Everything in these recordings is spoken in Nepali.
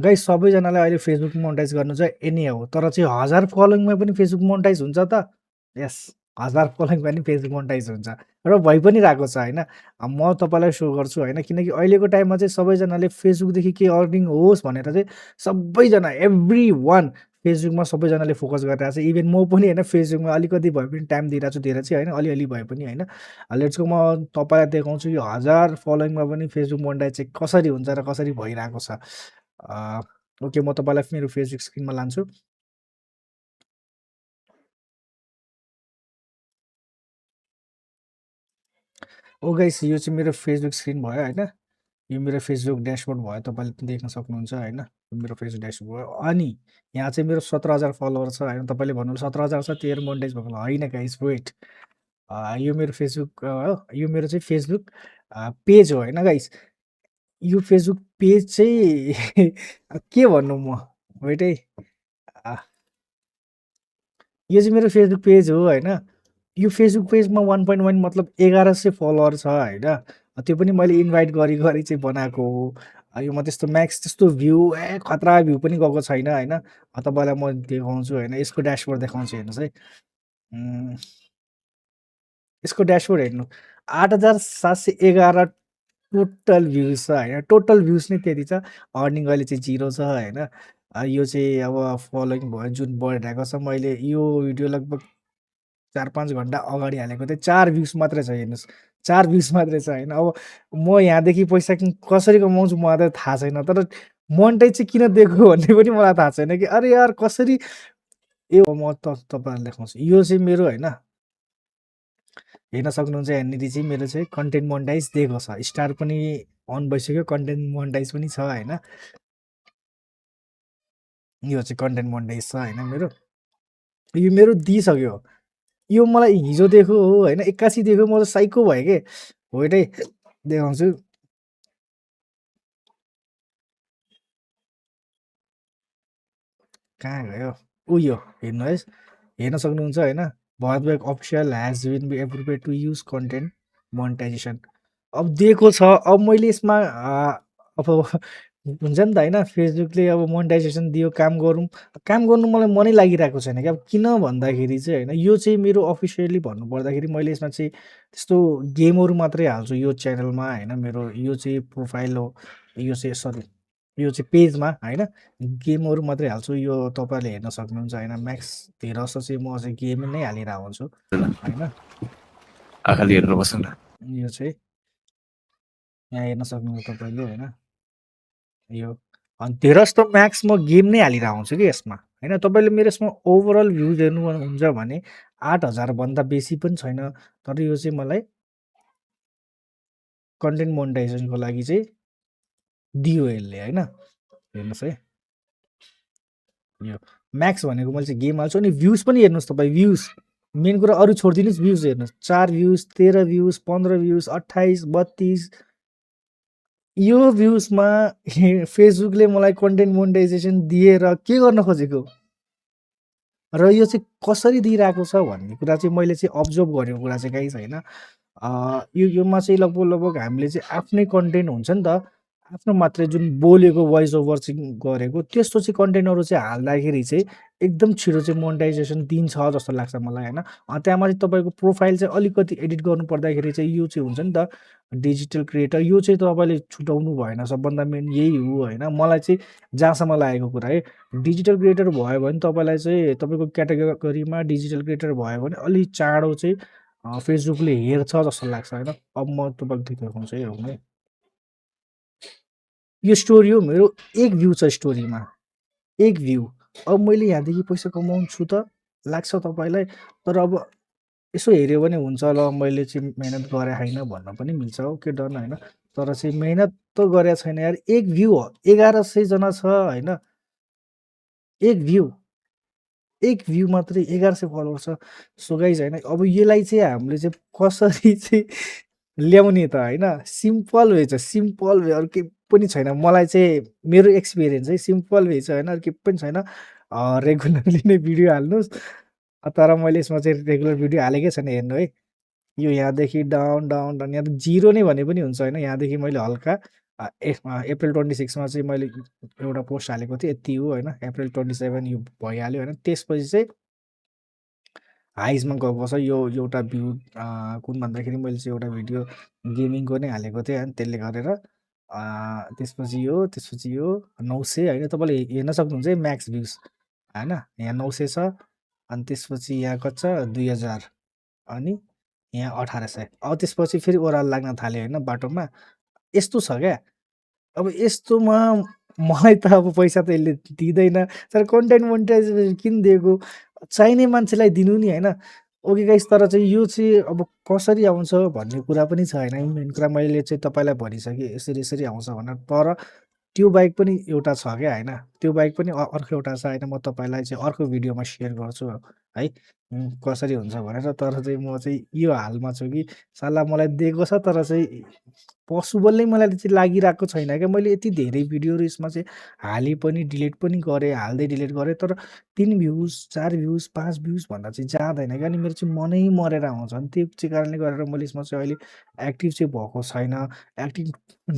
गाइस सबैजनालाई अहिले फेसबुक मोनेटाइज गर्नु चाहिँ एनी हो, तर चाहिँ 1000 फलोइङमा पनि फेसबुक मोनेटाइज हुन्छ त? यस, 1000 फलोइङ पनि फेसबुक मोनेटाइज हुन्छ र भइ पनि रहेको छ होइन। म तपाईँलाई सो गर्छु होइन, किनकि अहिलेको टाइममा चाहिँ सबैजनाले फेसबुकदेखि के अर्निङ होस् भनेर चाहिँ सबैजना एभ्री वान फेसबुकमा सबैजनाले फोकस गरिरहेको छ। इभन म पनि होइन फेसबुकमा अलिकति भए पनि टाइम दिइरहेको छु, धेरै चाहिँ होइन, अलिअलि भए पनि होइन। लेट्स गो म तपाईँलाई देखाउँछु यो 1000 फलोइङमा पनि फेसबुक मोनेटाइज चाहिँ कसरी हुन्छ र कसरी भइरहेको छ। ओके, म तपाईँलाई मेरो फेसबुक स्क्रिनमा लान्छु। गाइस यो चाहिँ मेरो फेसबुक स्क्रिन भयो होइन। यो मेरो फेसबुक ड्यासबोर्ड भयो, तपाईँले देख्न सक्नुहुन्छ होइन। मेरो फेसबुक ड्यासबोर्ड भयो, अनि यहाँ चाहिँ मेरो 17,000 फलोवर छ होइन। तपाईँले भन्नु 17,000 छ तेरो मोनेटाइज भएको होइन गाइस, वेट। यो मेरो फेसबुक हो, यो मेरो चाहिँ फेसबुक पेज हो होइन गाइस। यो फेसबुक पेज चाहिँ के भन्नु म, वेट है। यो चाहिँ मेरो फेसबुक पेज हो होइन। यो फेसबुक पेजमा 1.1 मतलब 1100 फलोवर छ होइन। त्यो पनि मैले इन्भाइट गरी गरी चाहिँ बनाएको हो। योमा त्यस्तो म्याक्स त्यस्तो भ्यू खतरा भ्यू पनि गएको छैन होइन। तपाईँलाई म देखाउँछु होइन, यसको ड्यासबोर्ड देखाउँछु हेर्नुहोस् है। यसको ड्यासबोर्ड हेर्नु, 8711 टोटल भ्युज छ होइन। टोटल भ्युज नै त्यति छ, अर्निङ अहिले चाहिँ 0 छ होइन। यो चाहिँ अब फलोइङ भयो जुन बढिरहेको छ, मैले यो भिडियो लगभग 4-5 घन्टा अगाडि हालेको थिएँ, 4 भ्युज मात्रै छ हेर्नुहोस्, 4 भ्युज मात्रै छ होइन। अब म यहाँदेखि पैसा कसरी कमाउँछु मलाई त थाहा छैन, तर मोनेटाइज चाहिँ किन दिएको भन्ने पनि मलाई थाहा छैन कि। अरे यार कसरी, ए म तपाईँहरूलाई देखाउँछु। यो चाहिँ मेरो होइन, हेर्न सक्नुहुन्छ यहाँनिर चाहिँ मेरो चाहिँ कन्टेन्ट मोनेटाइज दिएको छ, स्टार पनि अन भइसक्यो, कन्टेन्ट मोनेटाइज पनि छ होइन। यो चाहिँ कन्टेन्ट मोनेटाइज छ होइन मेरो। यो मेरो दिइसक्यो, यो मलाई हिजो दिएको हो होइन, 81 दिएको। म त साइको भएँ के। वेट है, देखाउँछु। कहाँ गयो उयो, हेर्नुहोस्, हेर्न सक्नुहुन्छ होइन। Bharat bank official has been be approved to use content monetization. अब दिएको छ, अब मैले यसमा अब हुन्छ नि त होइन। फेसबुकले अब मोनेटाइजेसन दियो, काम गरौँ, काम गर्नु मलाई मनै लागिरहेको छैन क्या। अब किन भन्दाखेरि चाहिँ होइन, यो चाहिँ मेरो अफिसियली भन्नुपर्दाखेरि मैले यसमा चाहिँ त्यस्तो गेमहरू मात्रै हाल्छु यो च्यानलमा होइन। मेरो यो चाहिँ प्रोफाइल हो, यो चाहिँ सरी यो चाहिँ पेजमा होइन, गेमहरू मात्रै हाल्छु। यो तपाईँले हेर्न सक्नुहुन्छ होइन। म्याक्स धेरै जस्तो चाहिँ म चाहिँ गेम नै हालिरहेको हुन्छु होइन। आखाली हेरेर बस्नु न। यो चाहिँ यहाँ हेर्न सक्नुहुन्छ तपाईँले होइन। यो अनि धेरै जस्तो म्याक्स म गेम नै हालिरहेको हुन्छु कि यसमा होइन। तपाईँले मेरो यसमा ओभरअल भ्युज हेर्नुहुन्छ भने 8000 भन्दा बेसी पनि छैन, तर यो चाहिँ मलाई कन्टेन्ट मोनेटाइजेसनको लागि चाहिँ दियो यसले होइन। हेर्नुहोस् है, यो म्याक्स भनेको मैले चाहिँ गेम हाल्छु। अनि भ्युज पनि हेर्नुहोस् तपाईँ, भ्युज मेन कुरा अरू छोडिदिनुहोस्, भ्युज हेर्नुहोस्, 4 भ्युज, 13 भ्युज, 15 भ्युज, 28, 32। यो भ्युजमा फेसबुकले मलाई कन्टेन्ट मोनेटाइजेसन दिएर के गर्न खोजेको र यो चाहिँ कसरी दिइरहेको छ भन्ने कुरा चाहिँ मैले चाहिँ अब्जर्भ गरेको कुरा चाहिँ गाइस होइन। योमा चाहिँ लगभग लगभग हामीले चाहिँ आफ्नै कन्टेन्ट हुन्छ नि त, आफ्नो मात्रै जुन बोलेको भोइस ओभर चाहिँ गरेको त्यस्तो चाहिँ कन्टेन्टहरू चाहिँ हाल्दाखेरि चाहिँ एकदम छिटो चाहिँ मोनेटाइजेसन दिन्छ जस्तो लाग्छ मलाई होइन। त्यहाँमाथि तपाईँको प्रोफाइल चाहिँ अलिकति एडिट गर्नु पर्दाखेरि चाहिँ यो चाहिँ हुन्छ नि त डिजिटल क्रिएटर, यो चाहिँ तपाईँले छुटाउनु भएन, सबभन्दा मेन यही हो होइन। मलाई चाहिँ जहाँसम्म लागेको कुरा है, डिजिटल क्रिएटर भयो भने तपाईँलाई चाहिँ तपाईँको क्याटेगोरीमा डिजिटल क्रिएटर भयो भने अलि चाँडो चाहिँ फेसबुकले हेर्छ जस्तो लाग्छ होइन। अब म तपाईँलाई देखाउँछु है हेर्नु है। यो स्टोरी हो मेरो, 1 भ्यू छ स्टोरीमा, 1 भ्यू। अब मैले यहाँदेखि पैसा कमाउँछु त लाग्छ तपाईँलाई, तर अब यसो हेऱ्यो भने हुन्छ ल मैले चाहिँ मेहनत गरेँ होइन भन्न पनि मिल्छ, ओके डन होइन। तर चाहिँ मेहनत त गरेको छैन यार। 1 भ्यू हो, 1100 जना छ होइन। 1 भ्यू, 1 भ्यू मात्रै, 1100 फलोवर छ। सो गाइज होइन, अब यसलाई चाहिँ हामीले चाहिँ कसरी चाहिँ ल्याउने त होइन। सिम्पल वे छ, सिम्पल वे, अरू केही पनि छैन। मलाई चाहिँ मेरो एक्सपिरियन्स है, सिम्पल वे छ होइन, अरू केही पनि छैन। रेगुलरली नै भिडियो हाल्नुहोस्। तर मैले यसमा चाहिँ रेगुलर भिडियो हालेकै छैन, हेर्नु है। यो यहाँदेखि डाउन डाउन डाउन, यहाँ त 0 नै भने पनि हुन्छ होइन। यहाँदेखि मैले हल्का अप्रिल 26 मा चाहिँ मैले एउटा पोस्ट हालेको थिएँ, यति हो होइन। अप्रिल 27 यो भइहाल्यो होइन। त्यसपछि चाहिँ हाइजमा गएको छ। यो एउटा भ्यू कुन भन्दाखेरि मैले चाहिँ एउटा भिडियो गेमिङको नै हालेको थिएँ होइन, त्यसले गरेर त्यसपछि यो 900 होइन, तपाईँले हेर्न सक्नुहुन्छ है म्याक्स भ्युज होइन। यहाँ 900 छ, अनि त्यसपछि यहाँ कति छ 2000, अनि यहाँ 1800। अब त्यसपछि फेरि ओह्रालो लाग्न थाल्यो होइन बाटोमा। यस्तो छ क्या, अब यस्तोमा मलाई त अब पैसा त यसले दिँदैन, तर कन्टेन्ट मोनिटाइजेसन किन दिएको, चाहिने मान्छेलाई दिनु नि होइन। ओके गाइस, तर चाहिँ यो चाहिँ अब कसरी आउँछ भन्ने कुरा पनि छ होइन। मेन कुरा मैले चाहिँ तपाईँलाई भनिसकेँ यसरी यसरी आउँछ भनेर, तर त्यो बाहेक पनि एउटा छ क्या होइन। त्यो बाहेक पनि अर्को एउटा छ होइन, म तपाईँलाई चाहिँ अर्को भिडियोमा सेयर गर्छु है कसरी हुन्छ भनेर। तर चाहिँ म चाहिँ यो हालमा छु कि साला मलाई दिएको छ, तर चाहिँ पसिबल नै मलाई चाहिँ लागिरहेको छैन क्या। मैले यति धेरै भिडियोहरू यसमा चाहिँ हालेँ पनि, डिलिट पनि गरेँ, हाल्दै डिलिट गरेँ, तर 3 भ्युज 4 भ्युज 5 भ्युज भन्दा चाहिँ जाँदैन क्या। अनि मेरो चाहिँ मनै मरेर आउँछ। अनि त्यो चाहिँ कारणले गरेर मैले यसमा चाहिँ अहिले एक्टिभ चाहिँ भएको छैन। एक्टिभ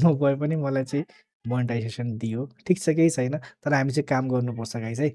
नभए पनि मलाई चाहिँ मोनेटाइजेसन दियो, ठिक छ, केही छैन। तर हामी चाहिँ काम गर्नुपर्छ गाइस है।